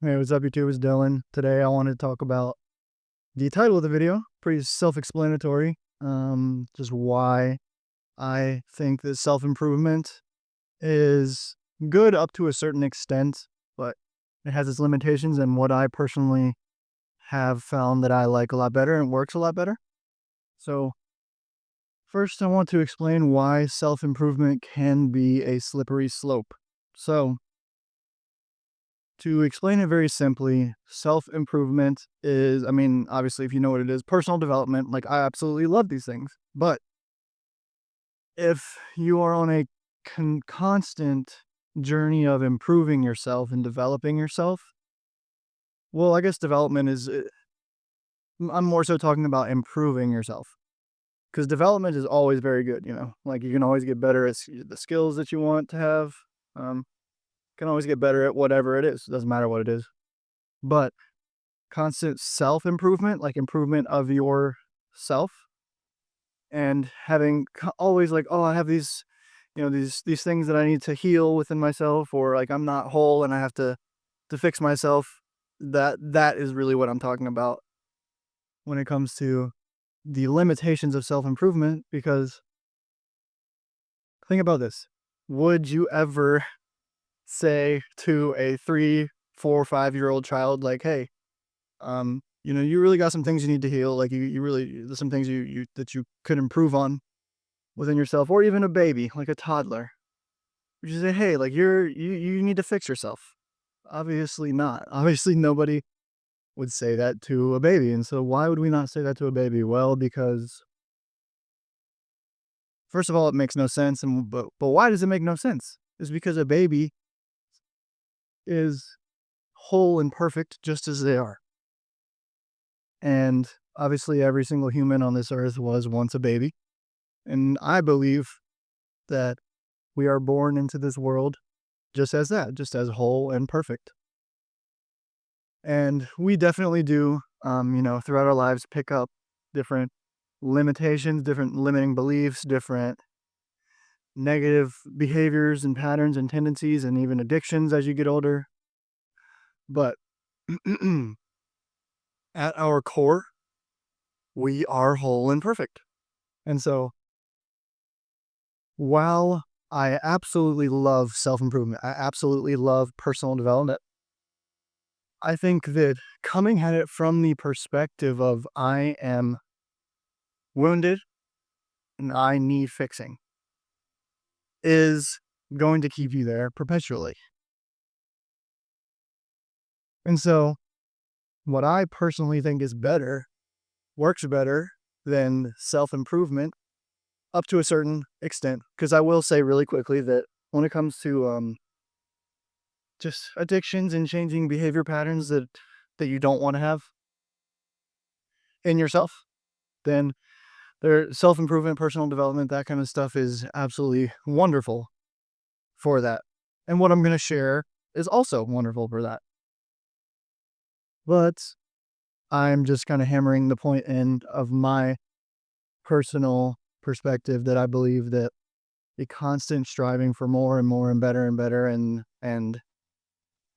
Hey, what's up, YouTube? It's Dylan. Today, I wanted to talk about the title of the video. Pretty self-explanatory. Just why I think that self-improvement is good up to a certain extent, but it has its limitations, and what I personally have found that I like a lot better and works a lot better. So, first, I want to explain why self-improvement can be a slippery slope. So, to explain it very simply, self improvement is, I mean, obviously, if you know what it is, personal development. Like, I absolutely love these things. But if you are on a constant journey of improving yourself and developing yourself, well, I guess development is, I'm more so talking about improving yourself because development is always very good. Like you can always get better at the skills that you want to have. Um, can always get better at whatever it is. It doesn't matter what it is. But constant self-improvement, like improvement of yourself, and having always like, oh, I have these, these things that I need to heal within myself, or like I'm not whole and I have to fix myself. That is really what I'm talking about when it comes to the limitations of self-improvement. Because think about this: would you ever say to a 3, 4, 5-year-old child, like, hey, you really got some things you need to heal. Like you really, there's some things you that you could improve on within yourself, or even a baby, like a toddler. Would you say, hey, like you need to fix yourself? Obviously not. Obviously nobody would say that to a baby. And so why would we not say that to a baby? Well, because first of all, it makes no sense. And but why does it make no sense? Is because a baby is whole and perfect just as they are. And obviously every single human on this earth was once a baby. And I believe that we are born into this world just as that, just as whole and perfect. And we definitely do, throughout our lives, pick up different limitations, different limiting beliefs, different negative behaviors and patterns and tendencies, and even addictions as you get older. But at our core, we are whole and perfect. And so while I absolutely love self improvement, I absolutely love personal development. I think that coming at it from the perspective of I am wounded and I need fixing is going to keep you there perpetually. And so, what I personally think is better, works better than self improvement up to a certain extent. Because I will say really quickly that when it comes to just addictions and changing behavior patterns that you don't want to have in yourself, then their self improvement, personal development, that kind of stuff is absolutely wonderful for that. And what I'm going to share is also wonderful for that. But I'm just kind of hammering the point in of my personal perspective that I believe that the constant striving for more and more and better and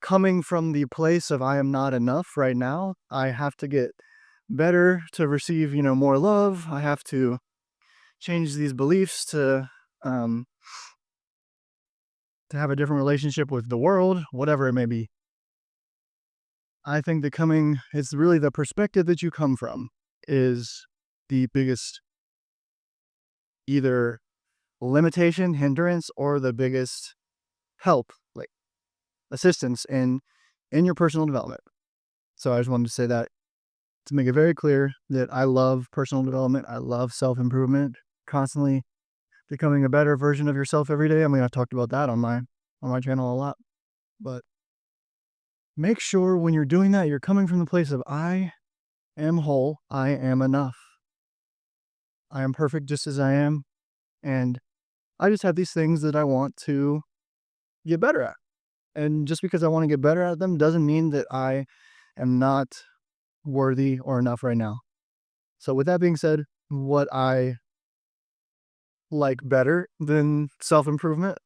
coming from the place of I am not enough right now, I have to get better to receive, more love. I have to change these beliefs um to have a different relationship with the world, whatever it may be. I think that coming it's really the perspective that you come from is the biggest either limitation, hindrance, or the biggest help, like assistance in your personal development. So I just wanted to say that to make it very clear that I love personal development. I love self-improvement, constantly becoming a better version of yourself every day. I mean, I've talked about that on my channel a lot. But make sure when you're doing that, you're coming from the place of I am whole, I am enough. I am perfect just as I am. And I just have these things that I want to get better at. And just because I want to get better at them doesn't mean that I am not worthy or enough right now. So, with that being said, what I like better than self improvement,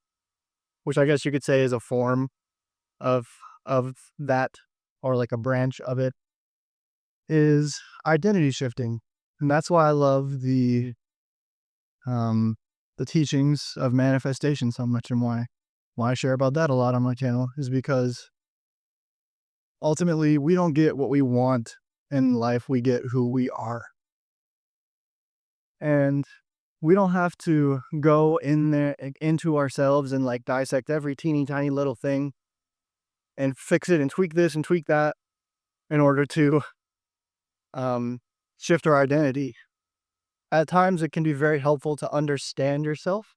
which I guess you could say is a form of of that. or like a branch of it, is identity shifting. And that's why I love um the teachings of manifestation so much, and why I share about that a lot on my channel is because ultimately we don't get what we want in life, we get who we are. And we don't have to go in there into ourselves and like dissect every teeny tiny little thing and fix it and tweak this and tweak that in order to um shift our identity. At times it can be very helpful to understand yourself,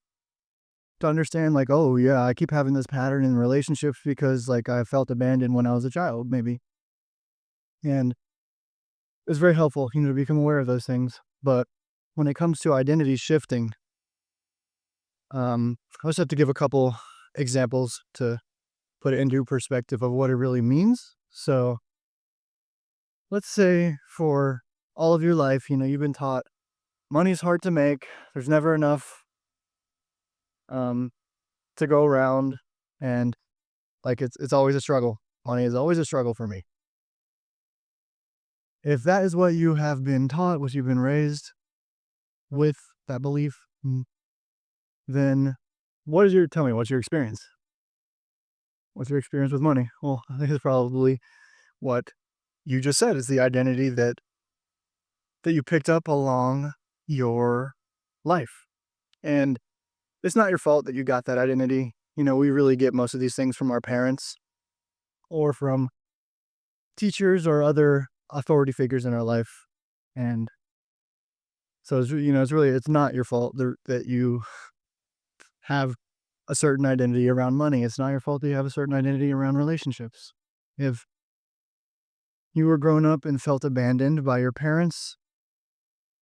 to understand like, oh yeah, I keep having this pattern in relationships because like I felt abandoned when I was a child, maybe. And it's very helpful, to become aware of those things. But when it comes to identity shifting, I just have to give a couple examples to put it into perspective of what it really means. So let's say for all of your life, you've been taught money's hard to make. There's never enough um, to go around, and like it's always a struggle. Money is always a struggle for me. If that is what you have been taught, what you've been raised with, that belief, then tell me, what's your experience? What's your experience with money? Well, I think it's probably what you just said is the identity that you picked up along your life. And it's not your fault that you got that identity. We really get most of these things from our parents or from teachers or other authority figures in our life. And so it's not your fault that you have a certain identity around money. It's not your fault that you have a certain identity around relationships. If you were grown up and felt abandoned by your parents,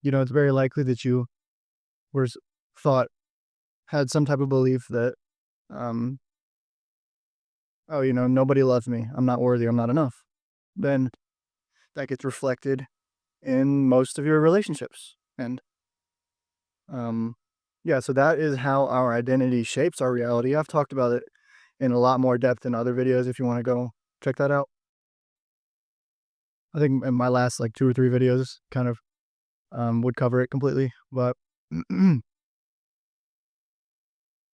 it's very likely that you were thought had some type of belief that, um, oh, nobody loves me. I'm not worthy. I'm not enough. Then that gets reflected in most of your relationships. And, yeah, so that is how our identity shapes our reality. I've talked about it in a lot more depth in other videos if you want to go check that out. I think in my last like 2 or 3 videos kind of would cover it completely. But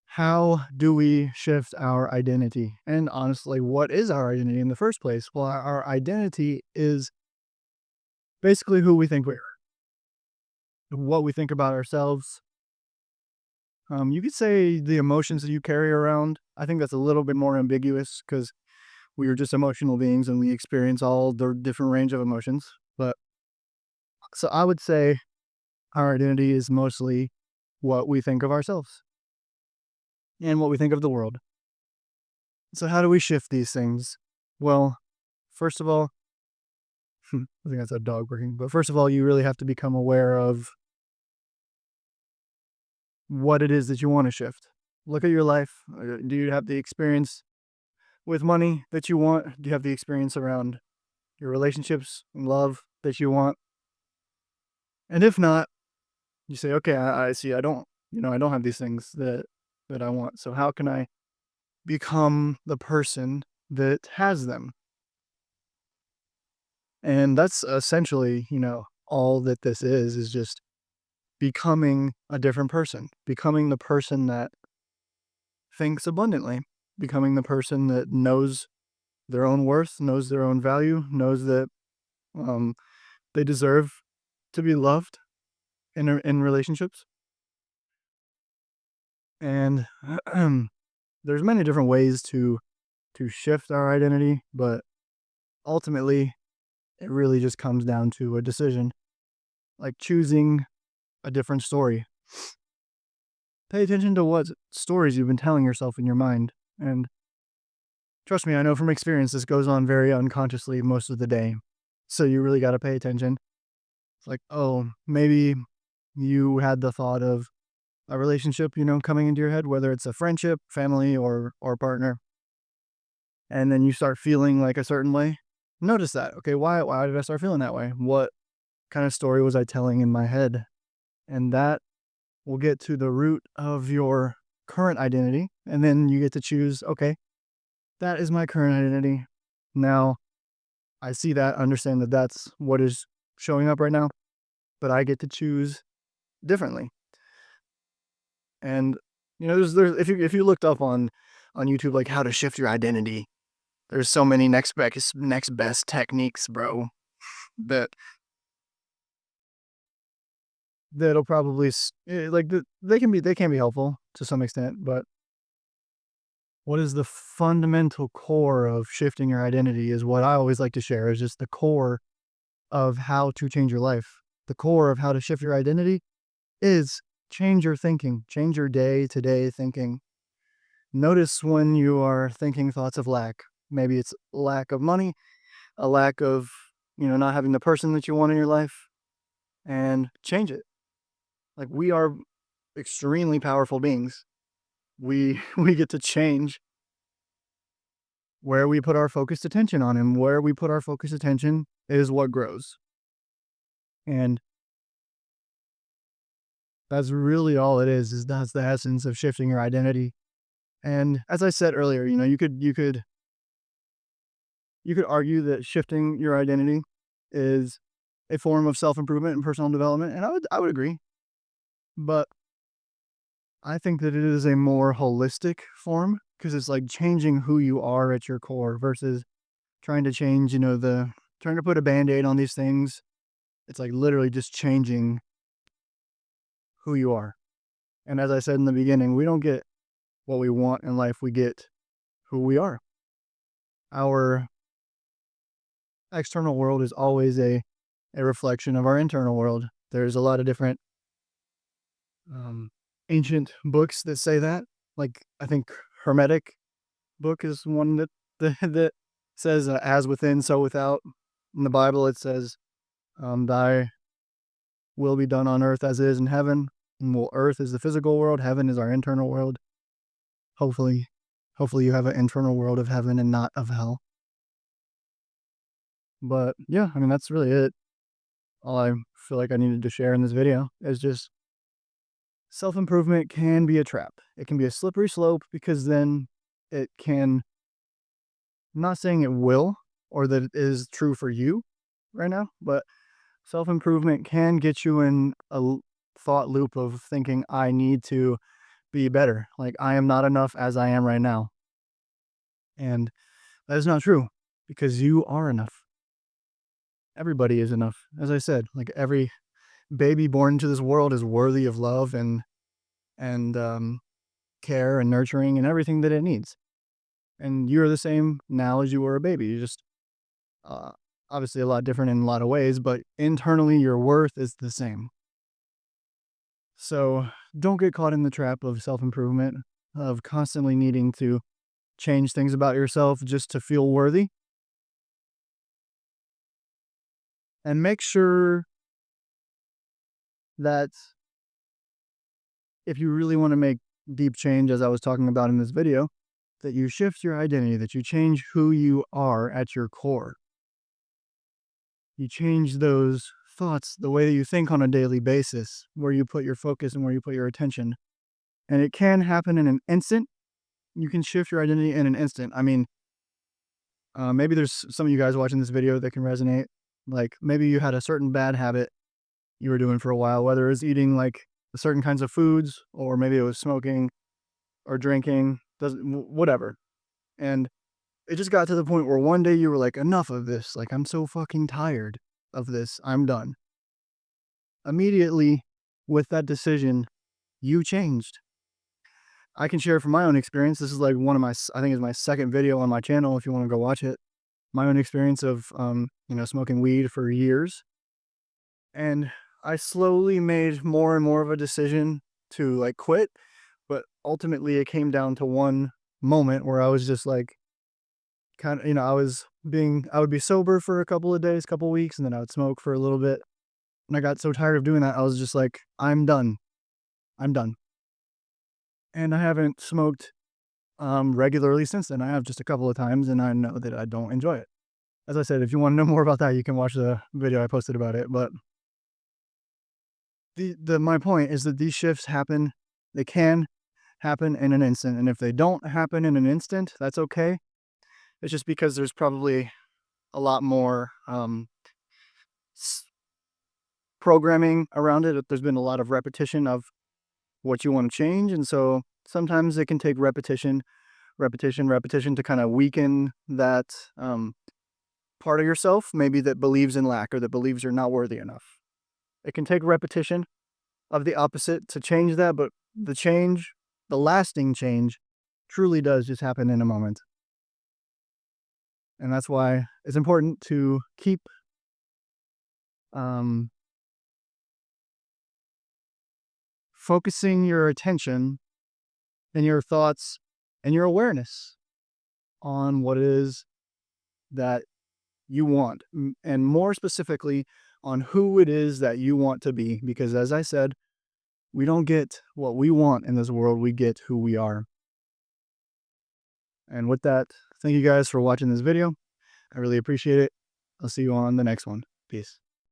how do we shift our identity? And honestly, what is our identity in the first place? Well, our identity is basically who we think we are, what we think about ourselves. You could say the emotions that you carry around. I think that's a little bit more ambiguous because we are just emotional beings and we experience all the different range of emotions. But so I would say our identity is mostly what we think of ourselves and what we think of the world. So how do we shift these things? Well, first of all, I think that's a dog barking, but first of all, you really have to become aware of what it is that you want to shift. Look at your life. Do you have the experience with money that you want? Do you have the experience around your relationships and love that you want? And if not, you say, okay, I see. I don't have these things that I want. So how can I become the person that has them? And that's essentially, all that this is just becoming a different person, becoming the person that thinks abundantly, becoming the person that knows their own worth, knows their own value, knows that um, they deserve to be loved in relationships. And there's many different ways to shift our identity, but ultimately, it really just comes down to a decision, like choosing a different story. Pay attention to what stories you've been telling yourself in your mind. And trust me, I know from experience this goes on very unconsciously most of the day. So you really got to pay attention. It's like, oh, maybe you had the thought of a relationship, coming into your head, whether it's a friendship, family, or partner, and then you start feeling like a certain way. Notice that. Okay, why did I start feeling that way? What kind of story was I telling in my head? And that will get to the root of your current identity, and then you get to choose, okay, that is my current identity. Now, I see that, understand that that's what is showing up right now, but I get to choose differently. And there's if you looked up on YouTube like how to shift your identity, there's so many next best techniques, bro, that that'll probably they can be helpful to some extent, but what is the fundamental core of shifting your identity is what I always like to share is just the core of how to change your life. The core of how to shift your identity is change your thinking, change your day to day thinking. Notice when you are thinking thoughts of lack. Maybe it's lack of money, a lack of, not having the person that you want in your life, and change it. Like we are extremely powerful beings. We we get to change where we put our focused attention on, and where we put our focused attention is what grows. And that's really all it is that's the essence of shifting your identity. And as I said earlier, you could argue that shifting your identity is a form of self-improvement and personal development, and I would agree. But I think that it is a more holistic form because it's like changing who you are at your core versus trying to change, the trying to put a band-aid on these things. It's like literally just changing who you are. And as I said in the beginning, we don't get what we want in life, we get who we are. Our external world is always a reflection of our internal world. There's a lot of different um, ancient books that say that. Like I think Hermetic book is one that says, "As within, so without." In the Bible, it says, "Thy will be done on earth as it is in heaven." And well, earth is the physical world. Heaven is our internal world. Hopefully, hopefully you have an internal world of heaven and not of hell. But yeah, I mean that's really it. All I feel like I needed to share in this video is just self improvement can be a trap. It can be a slippery slope because then it can, I'm not saying it will or that it is true for you right now, but self improvement can get you in thought loop of thinking, I need to be better. Like, I am not enough as I am right now. And that is not true because you are enough. Everybody is enough. As I said, like every baby born into this world is worthy of love and care and nurturing and everything that it needs. And you're the same now as you were a baby. You just uh, obviously a lot different in a lot of ways, but internally your worth is the same. So don't get caught in the trap of self improvement, of constantly needing to change things about yourself just to feel worthy. And make sure that if you really want to make deep change, as I was talking about in this video, that you shift your identity, that you change who you are at your core. You change those thoughts, the way that you think on a daily basis, where you put your focus and where you put your attention. And it can happen in an instant. You can shift your identity in an instant. I mean, maybe there's some of you guys watching this video that can resonate. Like maybe you had a certain bad habit you were doing for a while, whether it's eating like certain kinds of foods, or maybe it was smoking or drinking, whatever. And it just got to the point where one day you were like, enough of this. Like, I'm so fucking tired of this. I'm done. Immediately with that decision, you changed. I can share from my own experience. This is like one of my, I think it's my second video on my channel if you want to go watch it. My own experience of, smoking weed for years. And I slowly made more and more of a decision to like quit. But ultimately it came down to one moment where I was just like, kind of, I would be sober for a couple of days, couple of weeks, and then I would smoke for a little bit. And I got so tired of doing that, I was just like, I'm done. I'm done. And I haven't smoked regularly since then. I have just a couple of times, and I know that I don't enjoy it. As I said, if you want to know more about that, you can watch the video I posted about it. But the my point is that these shifts happen. They can happen in an instant, and if they don't happen in an instant, that's okay. It's just because there's probably a lot more s- programming around it. There's been a lot of repetition of what you want to change, and so sometimes it can take repetition to kind of weaken that part of yourself, maybe that believes in lack or that believes you're not worthy enough. It can take repetition of the opposite to change that, but the lasting change, truly does just happen in a moment. And that's why it's important to keep um, focusing your attention and your thoughts and your awareness on what it is that you want, and more specifically on who it is that you want to be. Because as I said, we don't get what we want in this world, we get who we are. And with that, thank you guys for watching this video. I really appreciate it. I'll see you on the next one. Peace.